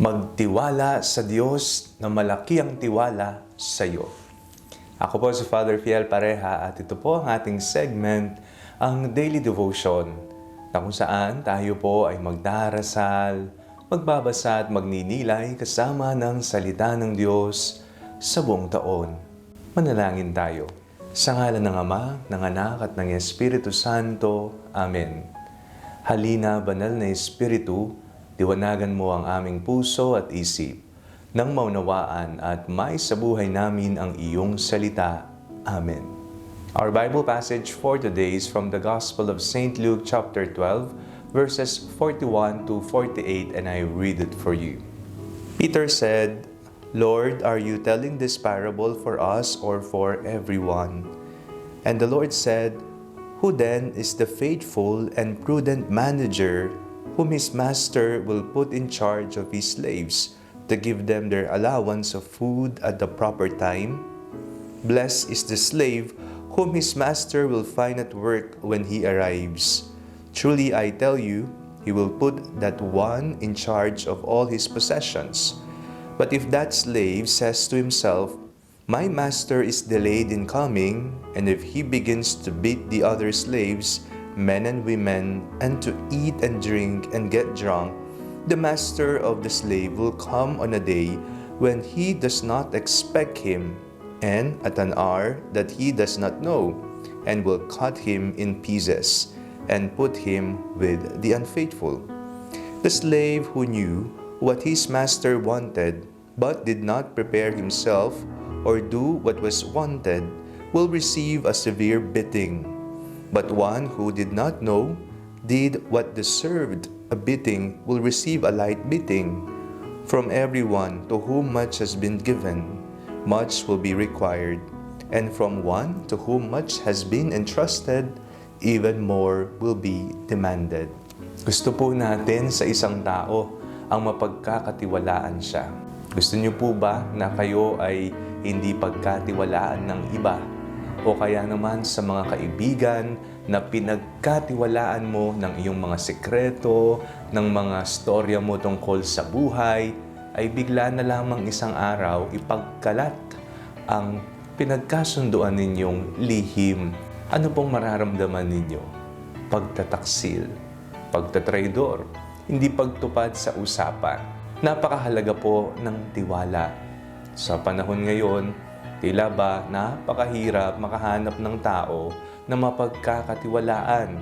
Magtiwala sa Diyos na malaki ang tiwala sa iyo. Ako po si Father Fiel Pareha at ito po ang ating segment, ang Daily Devotion, na kung saan tayo po ay magdarasal, magbabasa at magninilay kasama ng salita ng Diyos sa buong taon. Manalangin tayo. Sa ngalan ng Ama, ng Anak at ng Espiritu Santo. Amen. Halina, Banal na Espiritu, liwanagan mo ang aming puso at isip, nang maunawaan at maisabuhay namin ang iyong salita. Amen. Our Bible passage for today is from the Gospel of St. Luke chapter 12, verses 41 to 48, and I read it for you. Peter said, "Lord, are you telling this parable for us or for everyone?" And the Lord said, "Who then is the faithful and prudent manager whom his master will put in charge of his slaves to give them their allowance of food at the proper time? Blessed is the slave whom his master will find at work when he arrives. Truly I tell you, he will put that one in charge of all his possessions. But if that slave says to himself, 'My master is delayed in coming,' and if he begins to beat the other slaves, men and women, and to eat and drink and get drunk, the master of the slave will come on a day when he does not expect him, and at an hour that he does not know, and will cut him in pieces, and put him with the unfaithful. The slave who knew what his master wanted, but did not prepare himself or do what was wanted, will receive a severe beating. But one who did not know, did what deserved a beating, will receive a light beating. From everyone to whom much has been given, much will be required, and from one to whom much has been entrusted, even more will be demanded." Gusto po natin sa isang tao ang mapagkakatiwalaan siya. Gusto niyo po ba na kayo ay hindi pagkatiwalaan ng iba? O kaya naman sa mga kaibigan na pinagkatiwalaan mo ng iyong mga sekreto, ng mga storya mo tungkol sa buhay, ay bigla na lamang isang araw ipagkalat ang pinagkasunduan ninyong lihim. Ano pong mararamdaman ninyo? Pagtataksil, pagtatraidor, hindi pagtupad sa usapan. Napakahalaga po ng tiwala. Sa panahon ngayon, tila ba napakahirap makahanap ng tao na mapagkakatiwalaan.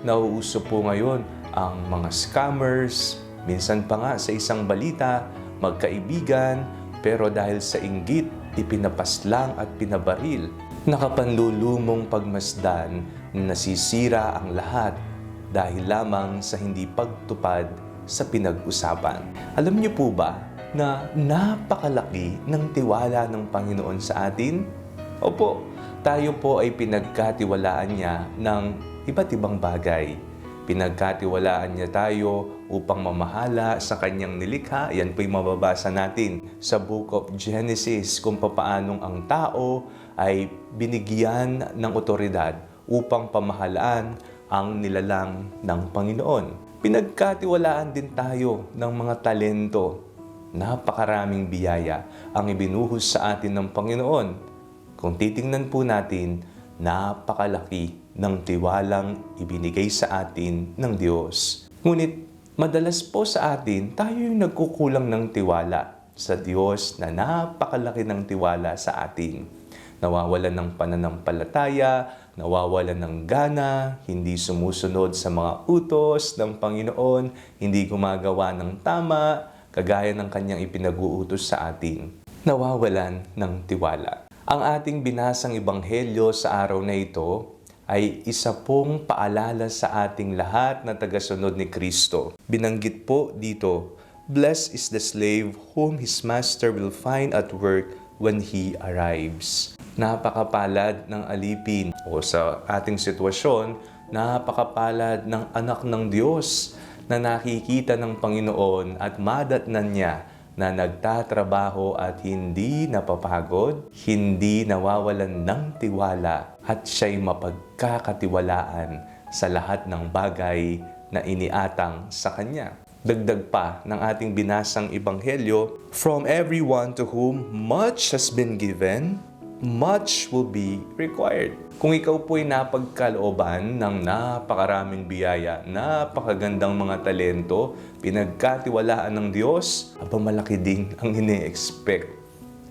Nauuso po ngayon ang mga scammers, minsan pa nga sa isang balita, magkaibigan, pero dahil sa inggit, ipinapaslang at pinabaril. Nakapanlulumong pagmasdan, nasisira ang lahat dahil lamang sa hindi pagtupad sa pinag-usapan. Alam niyo po ba na napakalaki ng tiwala ng Panginoon sa atin? Opo, tayo po ay pinagkatiwalaan niya ng iba't ibang bagay. Pinagkatiwalaan niya tayo upang mamahala sa kanyang nilikha. Yan po'y mababasa natin sa Book of Genesis kung papaanong ang tao ay binigyan ng otoridad upang pamahalaan ang nilalang ng Panginoon. Pinagkatiwalaan din tayo ng mga talento. Napakaraming biyaya ang ibinuhos sa atin ng Panginoon. Kung titingnan po natin, napakalaki ng tiwalang ibinigay sa atin ng Diyos. Ngunit madalas po sa atin, tayo yung nagkukulang ng tiwala sa Diyos na napakalaki ng tiwala sa atin. Nawawalan ng pananampalataya, nawawalan ng gana, hindi sumusunod sa mga utos ng Panginoon, hindi gumagawa ng tama, kagaya ng kanyang ipinag-uutos sa atin, nawawalan ng tiwala. Ang ating binasang ebanghelyo sa araw na ito ay isa pong paalala sa ating lahat na tagasunod ni Kristo. Binanggit po dito, "Blessed is the slave whom his master will find at work when he arrives." Napakapalad ng alipin o sa ating sitwasyon, napakapalad ng anak ng Diyos na nakikita ng Panginoon at madatnan niya na nagtatrabaho at hindi napapagod, hindi nawawalan ng tiwala at siya'y mapagkakatiwalaan sa lahat ng bagay na iniatang sa Kanya. Dagdag pa ng ating binasang ebanghelyo, "From everyone to whom much has been given, much will be required." Kung ikaw po'y napagkalooban ng napakaraming biyaya, napakagandang mga talento, pinagkatiwalaan ng Diyos, malaki din ang ine-expect.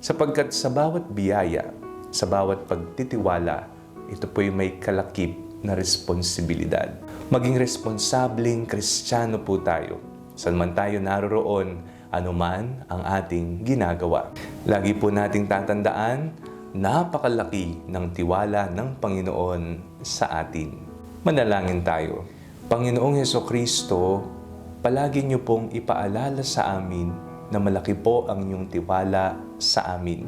Sapagkat sa bawat biyaya, sa bawat pagtitiwala, ito po'y may kalakip na responsibilidad. Maging responsableng Kristiyano po tayo. Saan man tayo naroroon, anuman ang ating ginagawa. Lagi po nating tatandaan, napakalaki ng tiwala ng Panginoon sa atin. Manalangin tayo. Panginoong Hesukristo, palagi niyo pong ipaalala sa amin na malaki po ang inyong tiwala sa amin.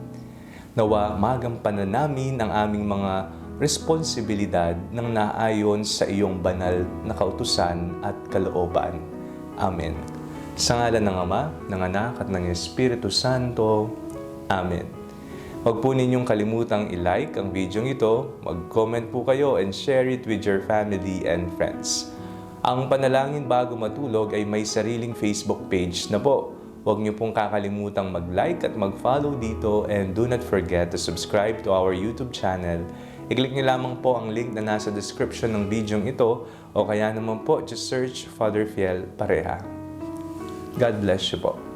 Nawa magampanan namin ang aming mga responsibilidad ng naayon sa iyong banal na kautusan at kalooban. Amen. Sa ngalan ng Ama, ng Anak at ng Espiritu Santo. Amen. Huwag po ninyong kalimutang i-like ang video ito, mag-comment po kayo and share it with your family and friends. Ang Panalangin Bago Matulog ay may sariling Facebook page na po. Huwag niyo pong kakalimutang mag-like at mag-follow dito, and do not forget to subscribe to our YouTube channel. I-click niyo lamang po ang link na nasa description ng video ito, o kaya naman po just search Father Fiel Pareha. God bless you po.